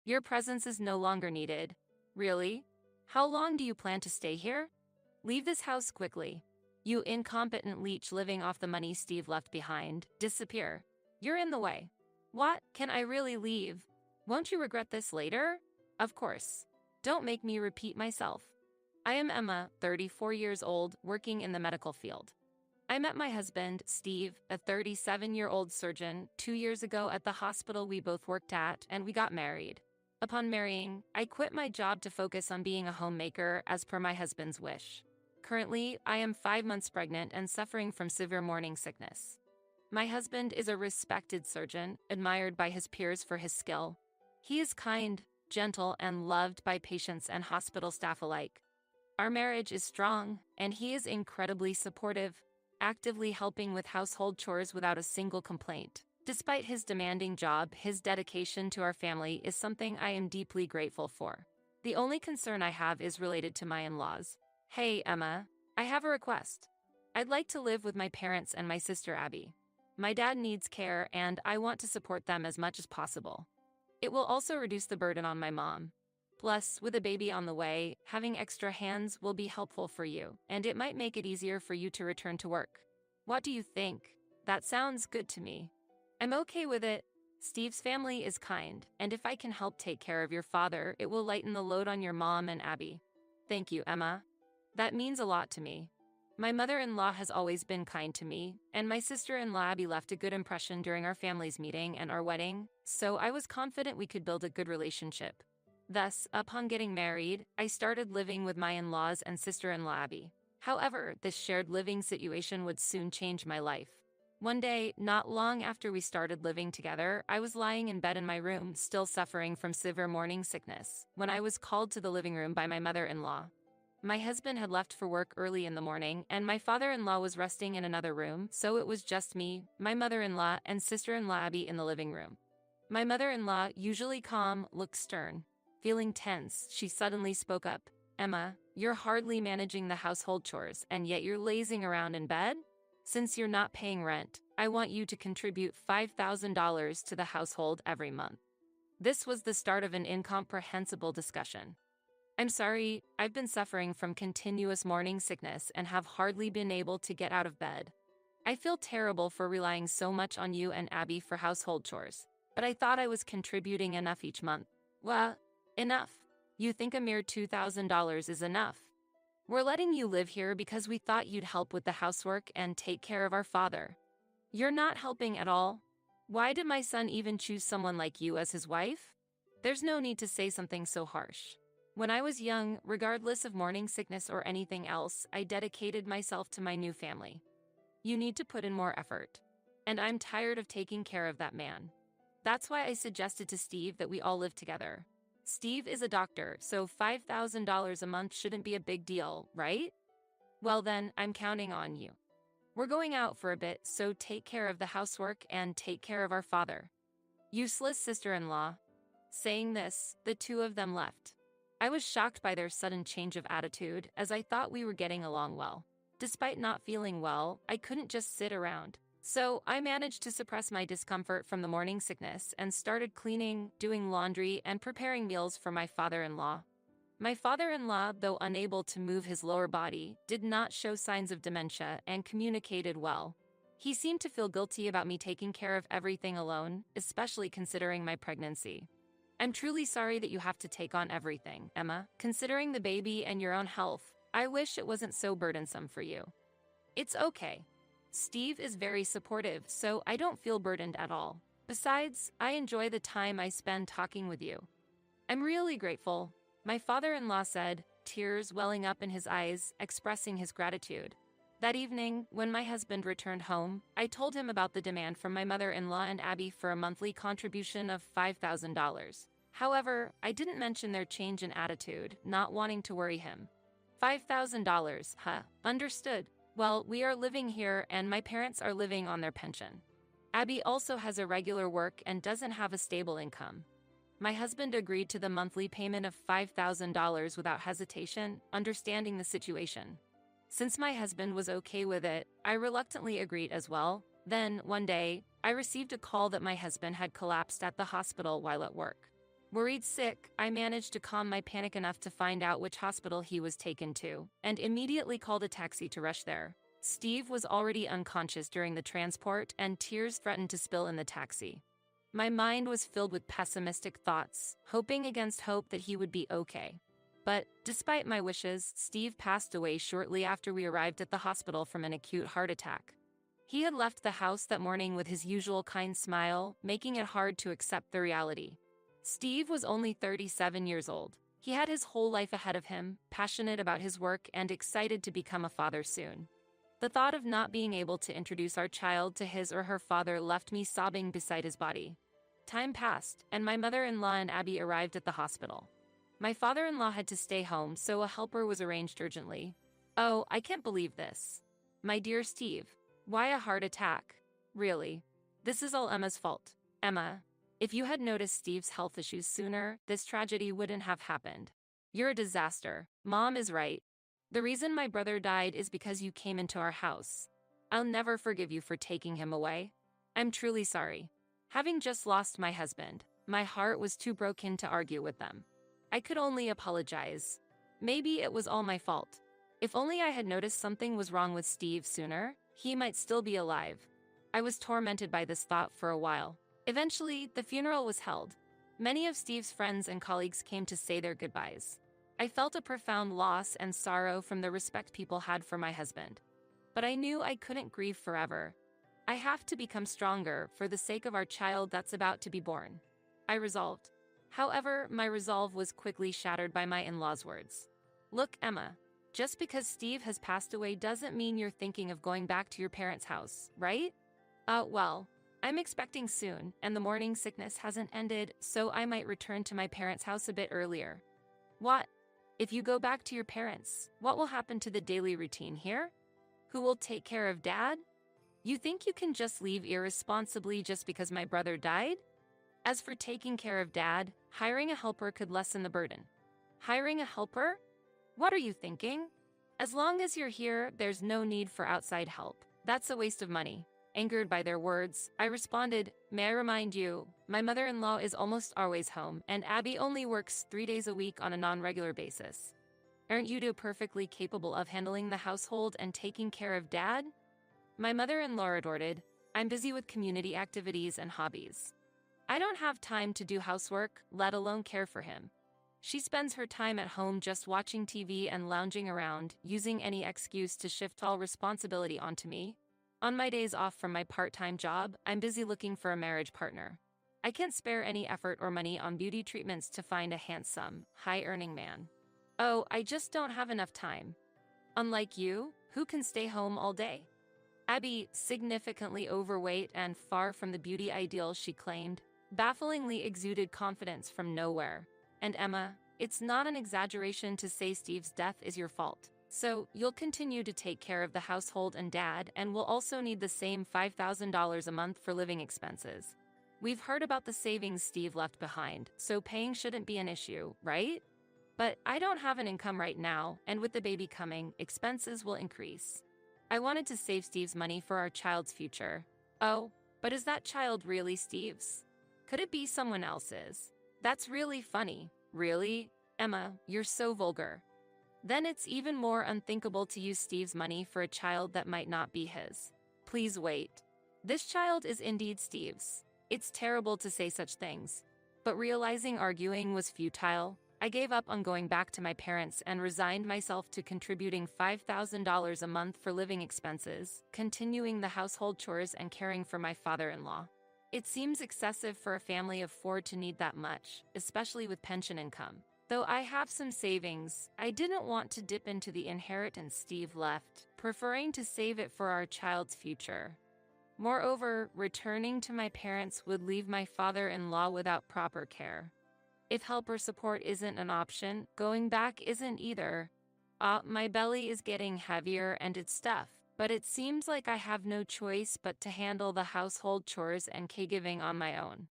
Your presence is no longer needed. Really? How long do you plan to stay here? Leave this house quickly. You incompetent leech living off the money Steve left behind. Disappear. You're in the way. What? Can I really leave? Won't you regret this later? Of course. Don't make me repeat myself. I am Emma, 34 years old, working in the medical field. I met my husband, Steve, a 37-year-old surgeon, 2 years ago at the hospital we both worked at, and we got married. Upon marrying, I quit my job to focus on being a homemaker as per my husband's wish. Currently, I am 5 months pregnant and suffering from severe morning sickness. My husband is a respected surgeon, admired by his peers for his skill. He is kind, gentle, and loved by patients and hospital staff alike. Our marriage is strong, and he is incredibly supportive, actively helping with household chores without a single complaint. Despite his demanding job, his dedication to our family is something I am deeply grateful for. The only concern I have is related to my in-laws. Hey, Emma, I have a request. I'd like to live with my parents and my sister Abby. My dad needs care and I want to support them as much as possible. It will also reduce the burden on my mom. Plus, with a baby on the way, having extra hands will be helpful for you, and it might make it easier for you to return to work. What do you think? That sounds good to me. I'm okay with it. Steve's family is kind, and if I can help take care of your father, it will lighten the load on your mom and Abby. Thank you, Emma. That means a lot to me. My mother-in-law has always been kind to me, and my sister-in-law Abby left a good impression during our family's meeting and our wedding, so I was confident we could build a good relationship. Thus, upon getting married, I started living with my in-laws and sister-in-law Abby. However, this shared living situation would soon change my life. One day, not long after we started living together, I was lying in bed in my room, still suffering from severe morning sickness, when I was called to the living room by my mother-in-law. My husband had left for work early in the morning, and my father-in-law was resting in another room, so it was just me, my mother-in-law, and sister-in-law Abby in the living room. My mother-in-law, usually calm, looked stern. Feeling tense, she suddenly spoke up. Emma, you're hardly managing the household chores, and yet you're lazing around in bed? Since you're not paying rent, I want you to contribute $5,000 to the household every month. This was the start of an incomprehensible discussion. I'm sorry, I've been suffering from continuous morning sickness and have hardly been able to get out of bed. I feel terrible for relying so much on you and Abby for household chores, but I thought I was contributing enough each month. Well, enough. You think a mere $2,000 is enough? We're letting you live here because we thought you'd help with the housework and take care of our father. You're not helping at all. Why did my son even choose someone like you as his wife? There's no need to say something so harsh. When I was young, regardless of morning sickness or anything else, I dedicated myself to my new family. You need to put in more effort. And I'm tired of taking care of that man. That's why I suggested to Steve that we all live together. Steve is a doctor, so $5,000 a month shouldn't be a big deal, right? Well then, I'm counting on you. We're going out for a bit, so take care of the housework and take care of our father. Useless sister-in-law. Saying this, the two of them left. I was shocked by their sudden change of attitude, as I thought we were getting along well. Despite not feeling well, I couldn't just sit around. So I managed to suppress my discomfort from the morning sickness and started cleaning, doing laundry, and preparing meals for my father-in-law. My father-in-law, though unable to move his lower body, did not show signs of dementia and communicated well. He seemed to feel guilty about me taking care of everything alone, especially considering my pregnancy. I'm truly sorry that you have to take on everything, Emma. Considering the baby and your own health, I wish it wasn't so burdensome for you. It's okay. Steve is very supportive, so I don't feel burdened at all. Besides, I enjoy the time I spend talking with you. I'm really grateful, my father-in-law said, tears welling up in his eyes, expressing his gratitude. That evening, when my husband returned home, I told him about the demand from my mother-in-law and Abby for a monthly contribution of $5,000. However, I didn't mention their change in attitude, not wanting to worry him. $5,000, huh? Understood. Well, we are living here and my parents are living on their pension. Abby also has a regular work and doesn't have a stable income. My husband agreed to the monthly payment of $5,000 without hesitation, understanding the situation. Since my husband was okay with it, I reluctantly agreed as well. Then, one day, I received a call that my husband had collapsed at the hospital while at work. Worried sick, I managed to calm my panic enough to find out which hospital he was taken to, and immediately called a taxi to rush there. Steve was already unconscious during the transport, and tears threatened to spill in the taxi. My mind was filled with pessimistic thoughts, hoping against hope that he would be okay. But, despite my wishes, Steve passed away shortly after we arrived at the hospital from an acute heart attack. He had left the house that morning with his usual kind smile, making it hard to accept the reality. Steve was only 37 years old. He had his whole life ahead of him, passionate about his work and excited to become a father soon. The thought of not being able to introduce our child to his or her father left me sobbing beside his body. Time passed, and my mother-in-law and Abby arrived at the hospital. My father-in-law had to stay home, so a helper was arranged urgently. Oh, I can't believe this. My dear Steve, why a heart attack? Really? This is all Emma's fault. Emma, if you had noticed Steve's health issues sooner, this tragedy wouldn't have happened. You're a disaster. Mom is right. The reason my brother died is because you came into our house. I'll never forgive you for taking him away. I'm truly sorry. Having just lost my husband, my heart was too broken to argue with them. I could only apologize. Maybe it was all my fault. If only I had noticed something was wrong with Steve sooner, he might still be alive. I was tormented by this thought for a while. Eventually, the funeral was held. Many of Steve's friends and colleagues came to say their goodbyes. I felt a profound loss and sorrow from the respect people had for my husband. But I knew I couldn't grieve forever. I have to become stronger for the sake of our child that's about to be born. I resolved. However, my resolve was quickly shattered by my in-laws' words. Look, Emma, just because Steve has passed away doesn't mean you're thinking of going back to your parents' house, right? Well, I'm expecting soon, and the morning sickness hasn't ended, so I might return to my parents' house a bit earlier. What? If you go back to your parents, what will happen to the daily routine here? Who will take care of Dad? You think you can just leave irresponsibly just because my brother died? As for taking care of Dad, hiring a helper could lessen the burden. Hiring a helper? What are you thinking? As long as you're here, there's no need for outside help. That's a waste of money. Angered by their words, I responded, may I remind you, my mother-in-law is almost always home, and Abby only works 3 days a week on a non-regular basis. Aren't you two perfectly capable of handling the household and taking care of Dad? My mother-in-law retorted, I'm busy with community activities and hobbies. I don't have time to do housework, let alone care for him. She spends her time at home just watching TV and lounging around, using any excuse to shift all responsibility onto me. On my days off from my part-time job, I'm busy looking for a marriage partner. I can't spare any effort or money on beauty treatments to find a handsome, high-earning man. Oh, I just don't have enough time. Unlike you, who can stay home all day? Abby, significantly overweight and far from the beauty ideal she claimed, bafflingly exuded confidence from nowhere. And Emma, it's not an exaggeration to say Steve's death is your fault. So, you'll continue to take care of the household and Dad, and will also need the same $5,000 a month for living expenses. We've heard about the savings Steve left behind, so paying shouldn't be an issue, right? But I don't have an income right now, and with the baby coming, expenses will increase. I wanted to save Steve's money for our child's future. Oh, but is that child really Steve's? Could it be someone else's? That's really funny. Really? Emma, you're so vulgar. Then it's even more unthinkable to use Steve's money for a child that might not be his. Please wait. This child is indeed Steve's. It's terrible to say such things. But realizing arguing was futile, I gave up on going back to my parents and resigned myself to contributing $5,000 a month for living expenses, continuing the household chores and caring for my father-in-law. It seems excessive for a family of 4 to need that much, especially with pension income. Though I have some savings, I didn't want to dip into the inheritance Steve left, preferring to save it for our child's future. Moreover, returning to my parents would leave my father-in-law without proper care. If helper support isn't an option, going back isn't either. My belly is getting heavier and it's tough, but it seems like I have no choice but to handle the household chores and caregiving on my own.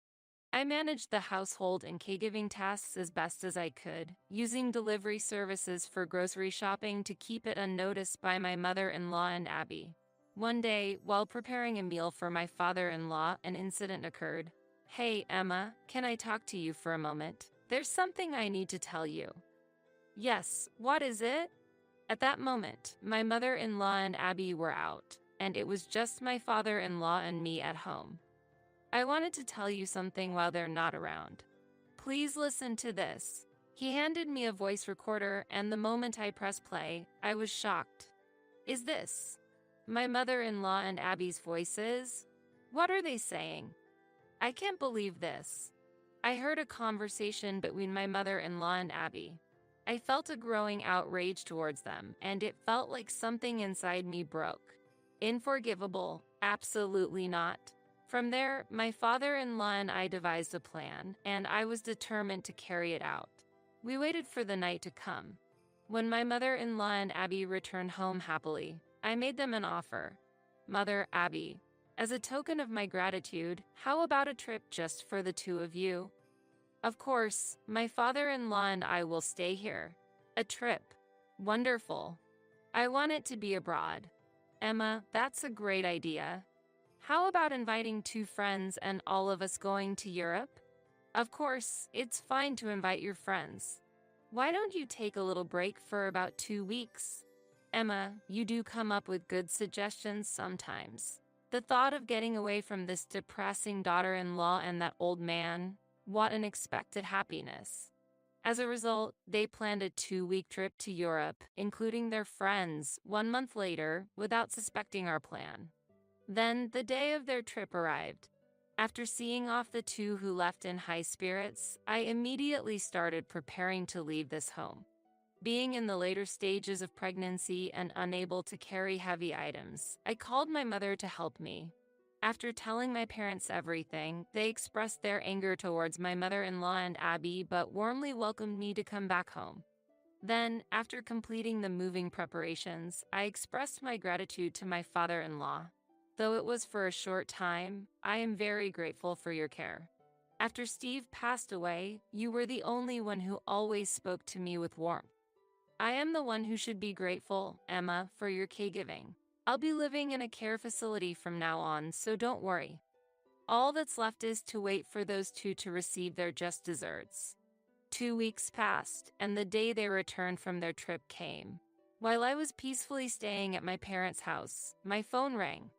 I managed the household and caregiving tasks as best as I could, using delivery services for grocery shopping to keep it unnoticed by my mother-in-law and Abby. One day, while preparing a meal for my father-in-law, an incident occurred. Hey, Emma, can I talk to you for a moment? There's something I need to tell you. Yes, what is it? At that moment, my mother-in-law and Abby were out, and it was just my father-in-law and me at home. I wanted to tell you something while they're not around. Please listen to this. He handed me a voice recorder, and the moment I pressed play, I was shocked. Is this my mother-in-law and Abby's voices? What are they saying? I can't believe this. I heard a conversation between my mother-in-law and Abby. I felt a growing outrage towards them, and it felt like something inside me broke. Unforgivable, absolutely not. From there, my father-in-law and I devised a plan, and I was determined to carry it out. We waited for the night to come. When my mother-in-law and Abby returned home happily, I made them an offer. Mother, Abby, as a token of my gratitude, how about a trip just for the two of you? Of course, my father-in-law and I will stay here. A trip. Wonderful. I want it to be abroad. Emma, that's a great idea. How about inviting 2 friends and all of us going to Europe? Of course, it's fine to invite your friends. Why don't you take a little break for about 2 weeks? Emma, you do come up with good suggestions sometimes. The thought of getting away from this depressing daughter-in-law and that old man, what an unexpected happiness. As a result, they planned a 2-week trip to Europe, including their friends, 1 month later, without suspecting our plan. Then, the day of their trip arrived. After seeing off the 2 who left in high spirits, I immediately started preparing to leave this home. Being in the later stages of pregnancy and unable to carry heavy items, I called my mother to help me. After telling my parents everything, they expressed their anger towards my mother-in-law and Abby but warmly welcomed me to come back home. Then, after completing the moving preparations, I expressed my gratitude to my father-in-law. Though it was for a short time, I am very grateful for your care. After Steve passed away, you were the only one who always spoke to me with warmth. I am the one who should be grateful, Emma, for your caregiving. I'll be living in a care facility from now on, so don't worry. All that's left is to wait for those 2 to receive their just desserts. 2 weeks passed, and the day they returned from their trip came. While I was peacefully staying at my parents' house, my phone rang.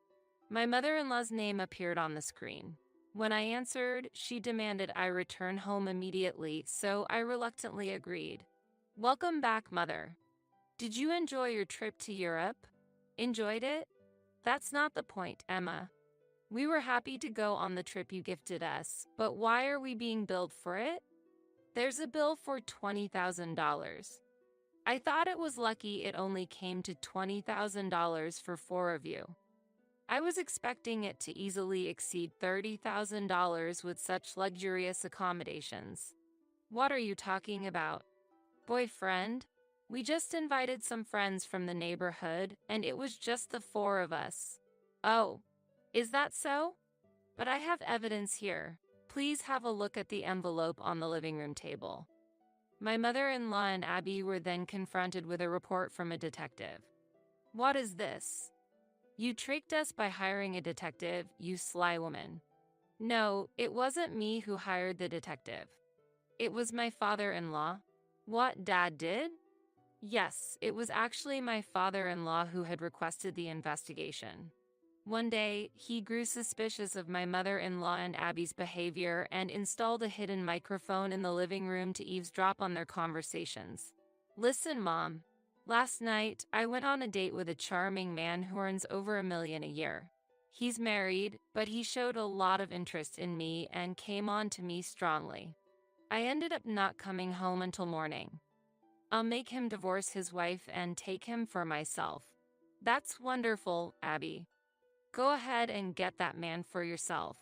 My mother-in-law's name appeared on the screen. When I answered, she demanded I return home immediately, so I reluctantly agreed. Welcome back, Mother. Did you enjoy your trip to Europe? Enjoyed it? That's not the point, Emma. We were happy to go on the trip you gifted us, but why are we being billed for it? There's a bill for $20,000. I thought it was lucky it only came to $20,000 for 4 of you. I was expecting it to easily exceed $30,000 with such luxurious accommodations. What are you talking about? Boyfriend? We just invited some friends from the neighborhood, and it was just the 4 of us. Oh, is that so? But I have evidence here. Please have a look at the envelope on the living room table. My mother-in-law and Abby were then confronted with a report from a detective. What is this? You tricked us by hiring a detective, you sly woman. No, it wasn't me who hired the detective. It was my father-in-law. What Dad did? Yes, it was actually my father-in-law who had requested the investigation. One day, he grew suspicious of my mother-in-law and Abby's behavior and installed a hidden microphone in the living room to eavesdrop on their conversations. Listen, Mom. Last night, I went on a date with a charming man who earns over $1 million a year. He's married, but he showed a lot of interest in me and came on to me strongly. I ended up not coming home until morning. I'll make him divorce his wife and take him for myself. That's wonderful, Abby. Go ahead and get that man for yourself.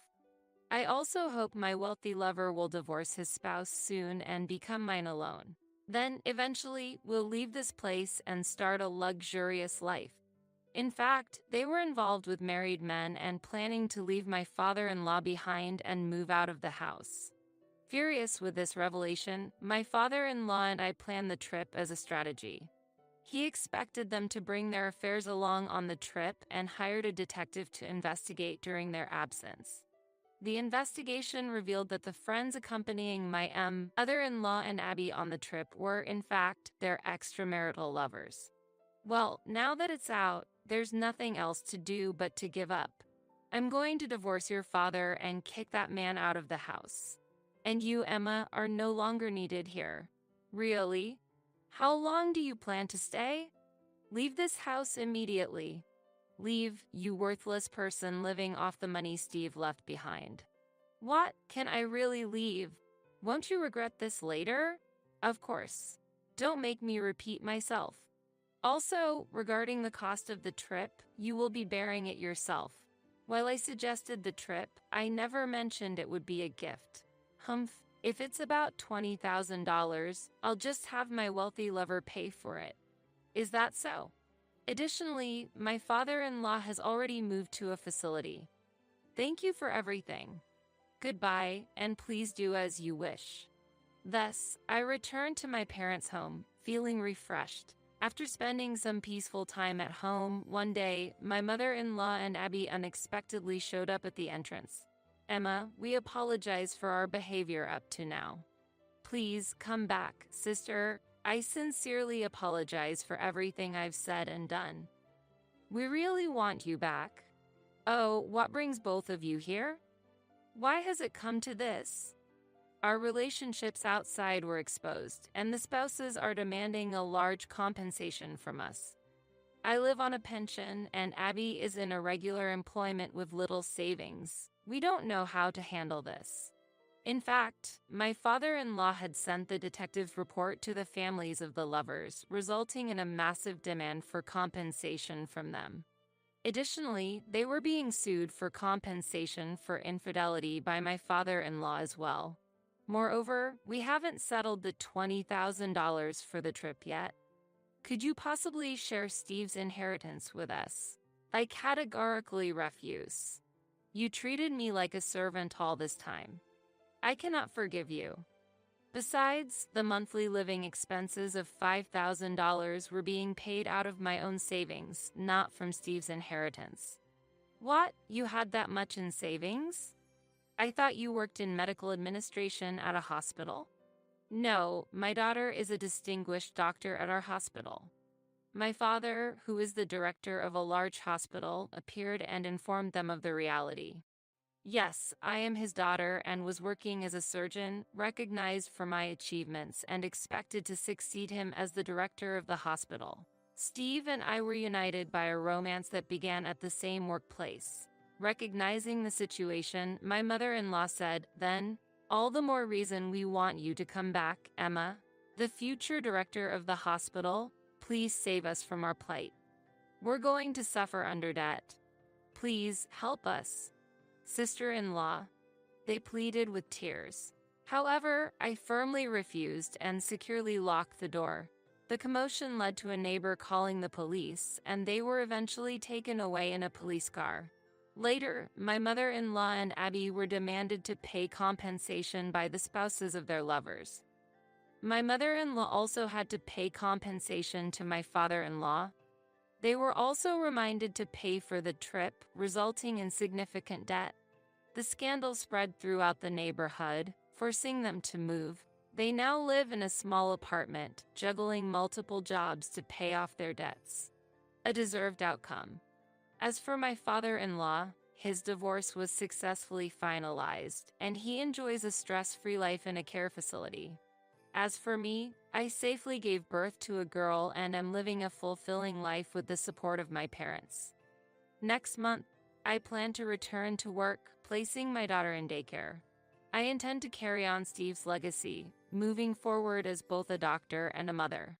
I also hope my wealthy lover will divorce his spouse soon and become mine alone. Then, eventually, we'll leave this place and start a luxurious life. In fact, they were involved with married men and planning to leave my father-in-law behind and move out of the house. Furious with this revelation, my father-in-law and I planned the trip as a strategy. He expected them to bring their affairs along on the trip and hired a detective to investigate during their absence. the investigation revealed that the friends accompanying my mother-in-law and Abby on the trip were, in fact, their extramarital lovers. Well, now that it's out, there's nothing else to do but to give up. I'm going to divorce your father and kick that man out of the house. And you, Emma, are no longer needed here. Really? How long do you plan to stay? Leave this house immediately. Leave, you worthless person living off the money Steve left behind. What? Can I really leave? Won't you regret this later? Of course. Don't make me repeat myself. Also, regarding the cost of the trip, you will be bearing it yourself. While I suggested the trip, I never mentioned it would be a gift. Humph, if it's about $20,000, I'll just have my wealthy lover pay for it. Is that so? Additionally, my father-in-law has already moved to a facility. Thank you for everything. Goodbye, and please do as you wish. Thus, I returned to my parents' home, feeling refreshed. After spending some peaceful time at home, one day, my mother-in-law and Abby unexpectedly showed up at the entrance. Emma, we apologize for our behavior up to now. Please come back, sister. I sincerely apologize for everything I've said and done. We really want you back. Oh, what brings both of you here? Why has it come to this? Our relationships outside were exposed, and the spouses are demanding a large compensation from us. I live on a pension, and Abby is in irregular employment with little savings. We don't know how to handle this. In fact, my father-in-law had sent the detective's report to the families of the lovers, resulting in a massive demand for compensation from them. Additionally, they were being sued for compensation for infidelity by my father-in-law as well. Moreover, we haven't settled the $20,000 for the trip yet. Could you possibly share Steve's inheritance with us? I categorically refuse. You treated me like a servant all this time. I cannot forgive you. Besides, the monthly living expenses of $5,000 were being paid out of my own savings, not from Steve's inheritance. What? You had that much in savings? I thought you worked in medical administration at a hospital. No, my daughter is a distinguished doctor at our hospital. My father, who is the director of a large hospital, appeared and informed them of the reality. Yes, I am his daughter and was working as a surgeon, recognized for my achievements and expected to succeed him as the director of the hospital. Steve and I were united by a romance that began at the same workplace. Recognizing the situation, my mother-in-law said, "Then, all the more reason we want you to come back, Emma. The future director of the hospital, please save us from our plight. We're going to suffer under debt. Please help us." Sister-in-law, they pleaded with tears. However, I firmly refused and securely locked the door. The commotion led to a neighbor calling the police, and they were eventually taken away in a police car. Later, my mother-in-law and Abby were demanded to pay compensation by the spouses of their lovers. My mother-in-law also had to pay compensation to my father-in-law. They were also reminded to pay for the trip, resulting in significant debt. The scandal spread throughout the neighborhood, forcing them to move. They now live in a small apartment, juggling multiple jobs to pay off their debts. A deserved outcome. As for my father-in-law, his divorce was successfully finalized, and he enjoys a stress-free life in a care facility. As for me, I safely gave birth to a girl and am living a fulfilling life with the support of my parents. Next month, I plan to return to work, placing my daughter in daycare. I intend to carry on Steve's legacy, moving forward as both a doctor and a mother.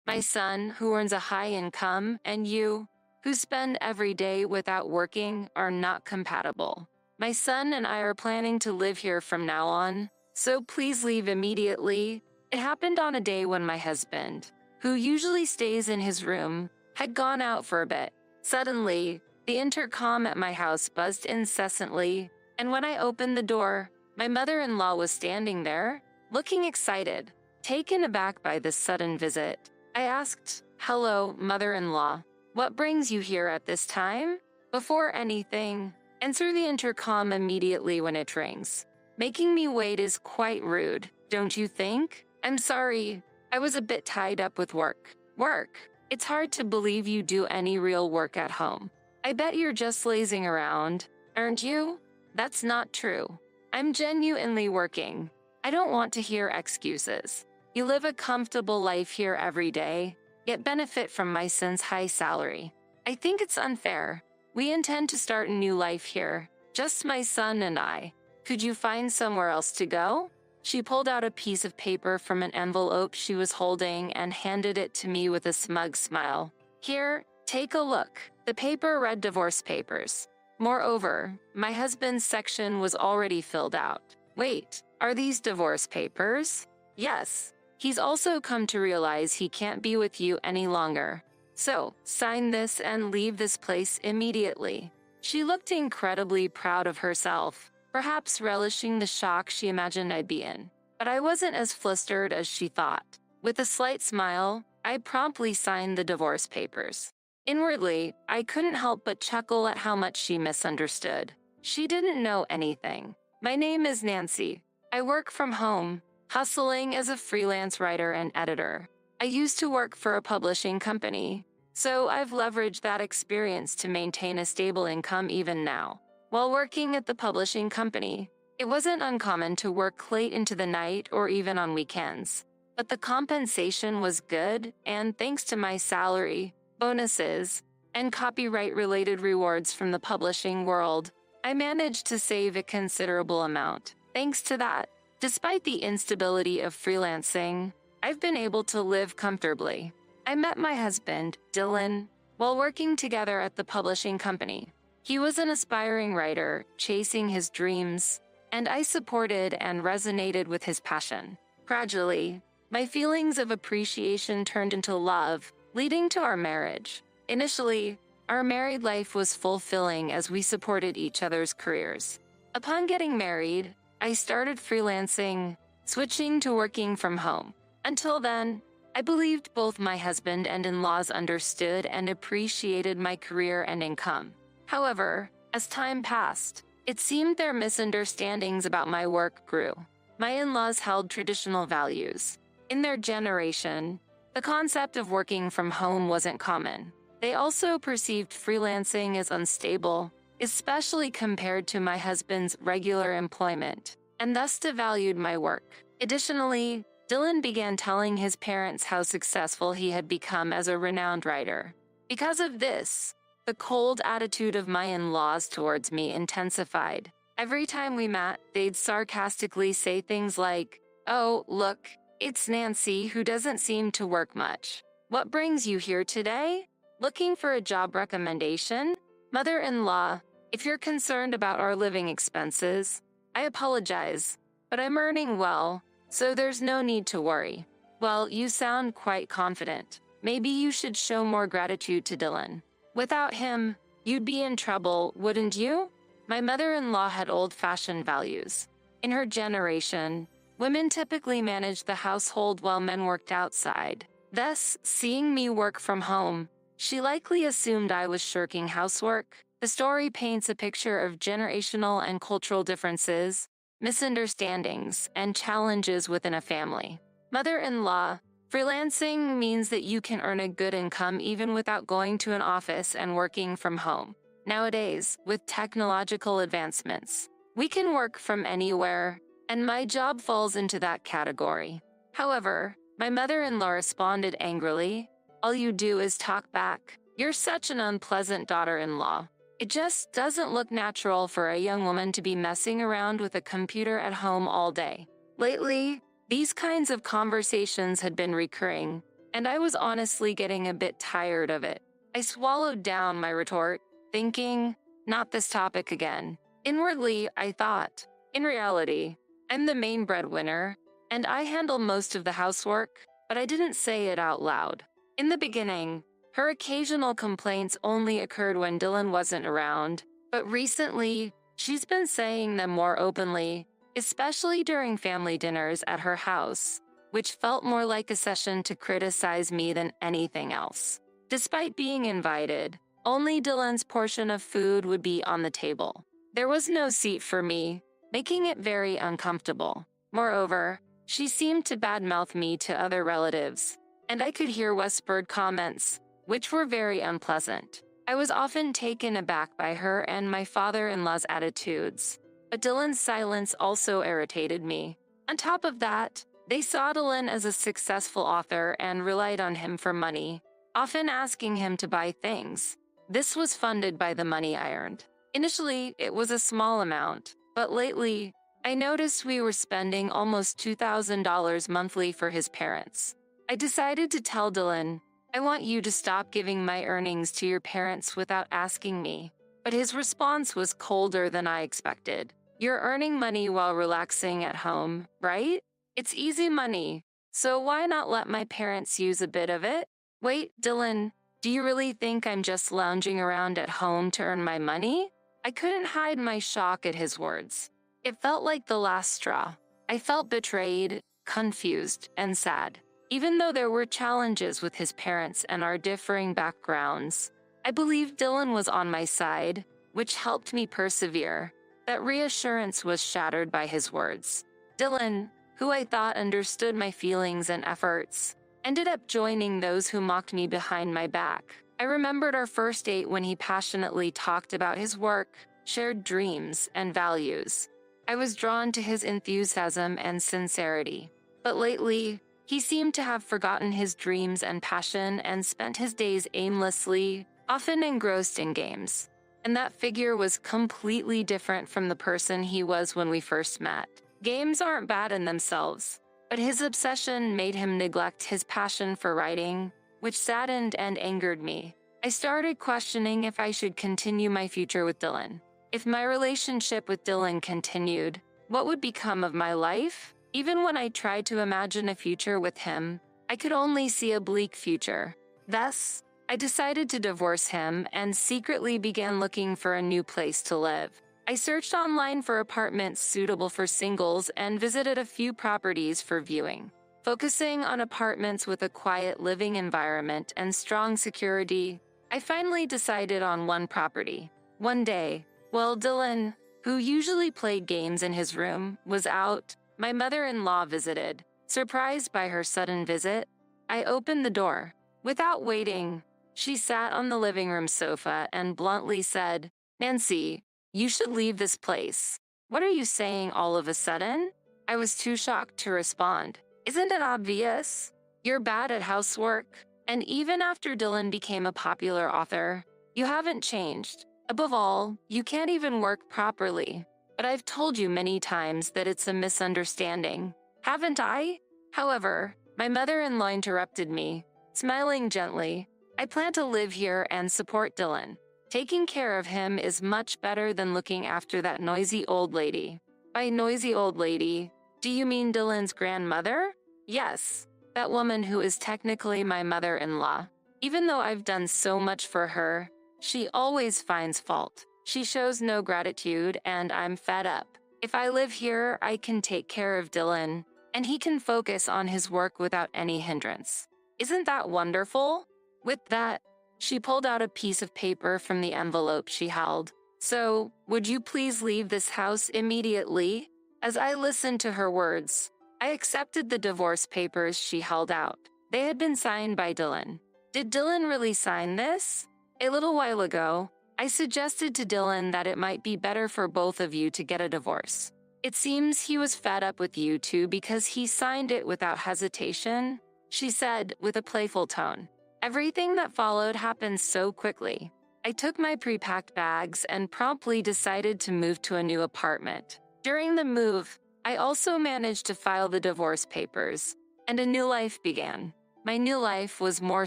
My son, who earns a high income, and you, who spend every day without working, are not compatible. My son and I are planning to live here from now on, so please leave immediately. It happened on a day when my husband, who usually stays in his room, had gone out for a bit. Suddenly, the intercom at my house buzzed incessantly, and when I opened the door, my mother-in-law was standing there, looking excited. Taken aback by this sudden visit, I asked, "Hello, mother-in-law. What brings you here at this time? Before anything, answer the intercom immediately when it rings. Making me wait is quite rude, don't you think? I'm sorry, I was a bit tied up with work. Work? It's hard to believe you do any real work at home. I bet you're just lazing around, aren't you? That's not true. I'm genuinely working. I don't want to hear excuses. You live a comfortable life here every day, yet benefit from my son's high salary. I think it's unfair. We intend to start a new life here, just my son and I. Could you find somewhere else to go? She pulled out a piece of paper from an envelope she was holding and handed it to me with a smug smile. Here, take a look. The paper read divorce papers. Moreover, my husband's section was already filled out. Wait, are these divorce papers? Yes. He's also come to realize he can't be with you any longer. So, sign this and leave this place immediately. She looked incredibly proud of herself, perhaps relishing the shock she imagined I'd be in. But I wasn't as flustered as she thought. With a slight smile, I promptly signed the divorce papers. Inwardly, I couldn't help but chuckle at how much she misunderstood. She didn't know anything. My name is Nancy. I work from home, hustling as a freelance writer and editor. I used to work for a publishing company, so I've leveraged that experience to maintain a stable income even now. While working at the publishing company, it wasn't uncommon to work late into the night or even on weekends. But the compensation was good, and thanks to my salary, bonuses, and copyright-related rewards from the publishing world, I managed to save a considerable amount. Thanks to that, despite the instability of freelancing, I've been able to live comfortably. I met my husband, Dylan, while working together at the publishing company. He was an aspiring writer, chasing his dreams, and I supported and resonated with his passion. Gradually, my feelings of appreciation turned into love, leading to our marriage. Initially, our married life was fulfilling as we supported each other's careers. Upon getting married, I started freelancing, switching to working from home. Until then, I believed both my husband and in-laws understood and appreciated my career and income. However, as time passed, it seemed their misunderstandings about my work grew. My in-laws held traditional values. In their generation, the concept of working from home wasn't common. They also perceived freelancing as unstable, especially compared to my husband's regular employment, and thus devalued my work. Additionally, Dylan began telling his parents how successful he had become as a renowned writer. Because of this, the cold attitude of my in-laws towards me intensified. Every time we met, they'd sarcastically say things like, "Oh, look, it's Nancy who doesn't seem to work much. What brings you here today? Looking for a job recommendation? Mother-in-law, if you're concerned about our living expenses, I apologize, but I'm earning well, so there's no need to worry." Well, you sound quite confident. Maybe you should show more gratitude to Dylan. Without him, you'd be in trouble, wouldn't you? My mother-in-law had old-fashioned values. In her generation, women typically managed the household while men worked outside. Thus, seeing me work from home, she likely assumed I was shirking housework. The story paints a picture of generational and cultural differences, misunderstandings, and challenges within a family. Mother-in-law, freelancing means that you can earn a good income even without going to an office and working from home. Nowadays, with technological advancements, we can work from anywhere, and my job falls into that category. However, my mother-in-law responded angrily, "All you do is talk back. You're such an unpleasant daughter-in-law. It just doesn't look natural for a young woman to be messing around with a computer at home all day." Lately, these kinds of conversations had been recurring, and I was honestly getting a bit tired of it. I swallowed down my retort, thinking, not this topic again. Inwardly, I thought, in reality, I'm the main breadwinner, and I handle most of the housework, but I didn't say it out loud. In the beginning, her occasional complaints only occurred when Dylan wasn't around, but recently, she's been saying them more openly, especially during family dinners at her house, which felt more like a session to criticize me than anything else. Despite being invited, only Dylan's portion of food would be on the table. There was no seat for me, making it very uncomfortable. Moreover, she seemed to badmouth me to other relatives, and I could hear whispered comments, which were very unpleasant. I was often taken aback by her and my father-in-law's attitudes, but Dylan's silence also irritated me. On top of that, they saw Dylan as a successful author and relied on him for money, often asking him to buy things. This was funded by the money I earned. Initially, it was a small amount, but lately, I noticed we were spending almost $2,000 monthly for his parents. I decided to tell Dylan, I want you to stop giving my earnings to your parents without asking me. But his response was colder than I expected. You're earning money while relaxing at home, right? It's easy money, so why not let my parents use a bit of it? Wait, Dylan, do you really think I'm just lounging around at home to earn my money? I couldn't hide my shock at his words. It felt like the last straw. I felt betrayed, confused, and sad. Even though there were challenges with his parents and our differing backgrounds, I believed Dylan was on my side, which helped me persevere. That reassurance was shattered by his words. Dylan, who I thought understood my feelings and efforts, ended up joining those who mocked me behind my back. I remembered our first date when he passionately talked about his work, shared dreams, and values. I was drawn to his enthusiasm and sincerity. But lately, he seemed to have forgotten his dreams and passion and spent his days aimlessly, often engrossed in games. And that figure was completely different from the person he was when we first met. Games aren't bad in themselves, but his obsession made him neglect his passion for writing, which saddened and angered me. I started questioning if I should continue my future with Dylan. If my relationship with Dylan continued, what would become of my life? Even when I tried to imagine a future with him, I could only see a bleak future. Thus, I decided to divorce him and secretly began looking for a new place to live. I searched online for apartments suitable for singles and visited a few properties for viewing. Focusing on apartments with a quiet living environment and strong security, I finally decided on one property. One day, while Dylan, who usually played games in his room, was out, my mother-in-law visited. Surprised by her sudden visit, I opened the door. Without waiting, she sat on the living room sofa and bluntly said, "Nancy, you should leave this place. What are you saying all of a sudden?" I was too shocked to respond. "Isn't it obvious? You're bad at housework, and even after Dylan became a popular author, you haven't changed. Above all, you can't even work properly. But I've told you many times that it's a misunderstanding, haven't I?" However, my mother-in-law interrupted me, smiling gently. "I plan to live here and support Dylan. Taking care of him is much better than looking after that noisy old lady." By noisy old lady, do you mean Dylan's grandmother? Yes, that woman who is technically my mother-in-law. Even though I've done so much for her, she always finds fault. She shows no gratitude, and I'm fed up. If I live here, I can take care of Dylan, and he can focus on his work without any hindrance. Isn't that wonderful? With that, she pulled out a piece of paper from the envelope she held. "So, would you please leave this house immediately?" As I listened to her words, I accepted the divorce papers she held out. They had been signed by Dylan. Did Dylan really sign this? A little while ago, I suggested to Dylan that it might be better for both of you to get a divorce. It seems he was fed up with you two because he signed it without hesitation, she said with a playful tone. Everything that followed happened so quickly. I took my pre-packed bags and promptly decided to move to a new apartment. During the move, I also managed to file the divorce papers, and a new life began. My new life was more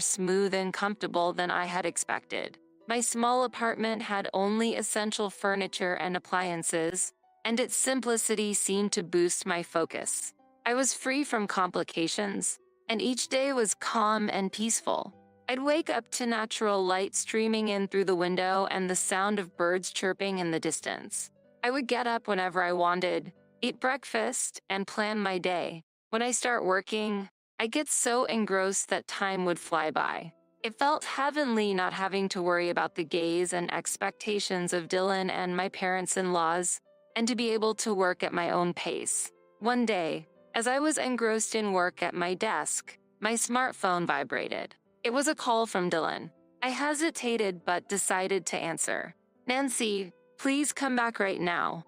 smooth and comfortable than I had expected. My small apartment had only essential furniture and appliances, and its simplicity seemed to boost my focus. I was free from complications, and each day was calm and peaceful. I'd wake up to natural light streaming in through the window and the sound of birds chirping in the distance. I would get up whenever I wanted, eat breakfast, and plan my day. When I start working, I get so engrossed that time would fly by. It felt heavenly not having to worry about the gaze and expectations of Dylan and my parents-in-laws, and to be able to work at my own pace. One day, as I was engrossed in work at my desk, my smartphone vibrated. It was a call from Dylan. I hesitated but decided to answer. "Nancy, please come back right now."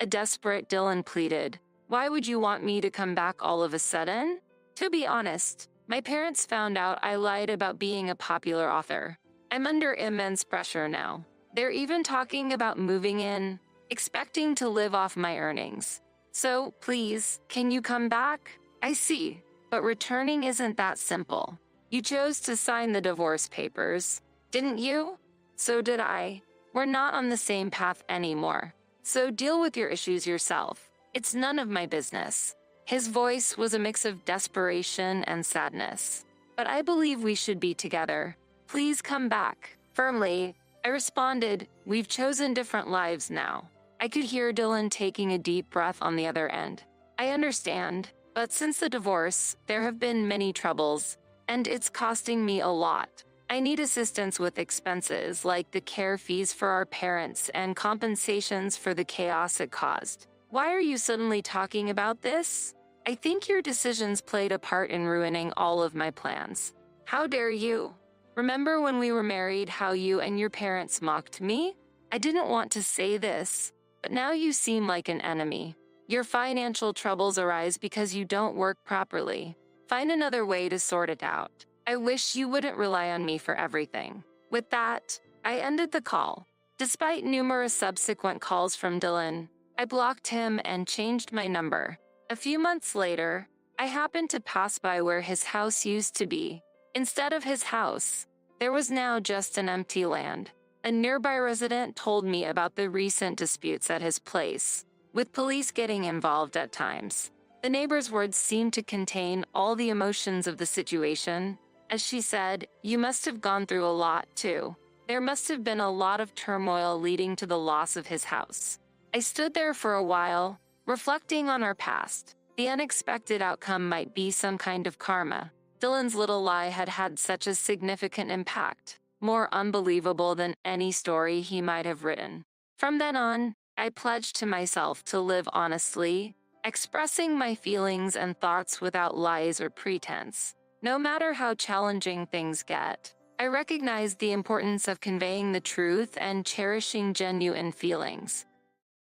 A desperate Dylan pleaded. "Why would you want me to come back all of a sudden?" To be honest, my parents found out I lied about being a popular author. I'm under immense pressure now. They're even talking about moving in, expecting to live off my earnings. So, please, can you come back? I see, but returning isn't that simple. You chose to sign the divorce papers, didn't you? So did I. We're not on the same path anymore. So deal with your issues yourself. It's none of my business. His voice was a mix of desperation and sadness. But I believe we should be together. Please come back. Firmly, I responded, "We've chosen different lives now." I could hear Dylan taking a deep breath on the other end. "I understand, but since the divorce, there have been many troubles, and it's costing me a lot. I need assistance with expenses like the care fees for our parents and compensations for the chaos it caused. Why are you suddenly talking about this? I think your decisions played a part in ruining all of my plans. How dare you? Remember when we were married how you and your parents mocked me? I didn't want to say this, but now you seem like an enemy. Your financial troubles arise because you don't work properly. Find another way to sort it out. I wish you wouldn't rely on me for everything." With that, I ended the call. Despite numerous subsequent calls from Dylan, I blocked him and changed my number. A few months later, I happened to pass by where his house used to be. Instead of his house, there was now just an empty land. A nearby resident told me about the recent disputes at his place, with police getting involved at times. The neighbor's words seemed to contain all the emotions of the situation. As she said, "You must have gone through a lot, too. There must have been a lot of turmoil leading to the loss of his house." I stood there for a while, reflecting on our past. The unexpected outcome might be some kind of karma. Dylan's little lie had had such a significant impact, more unbelievable than any story he might have written. From then on, I pledged to myself to live honestly, expressing my feelings and thoughts without lies or pretense. No matter how challenging things get, I recognize the importance of conveying the truth and cherishing genuine feelings.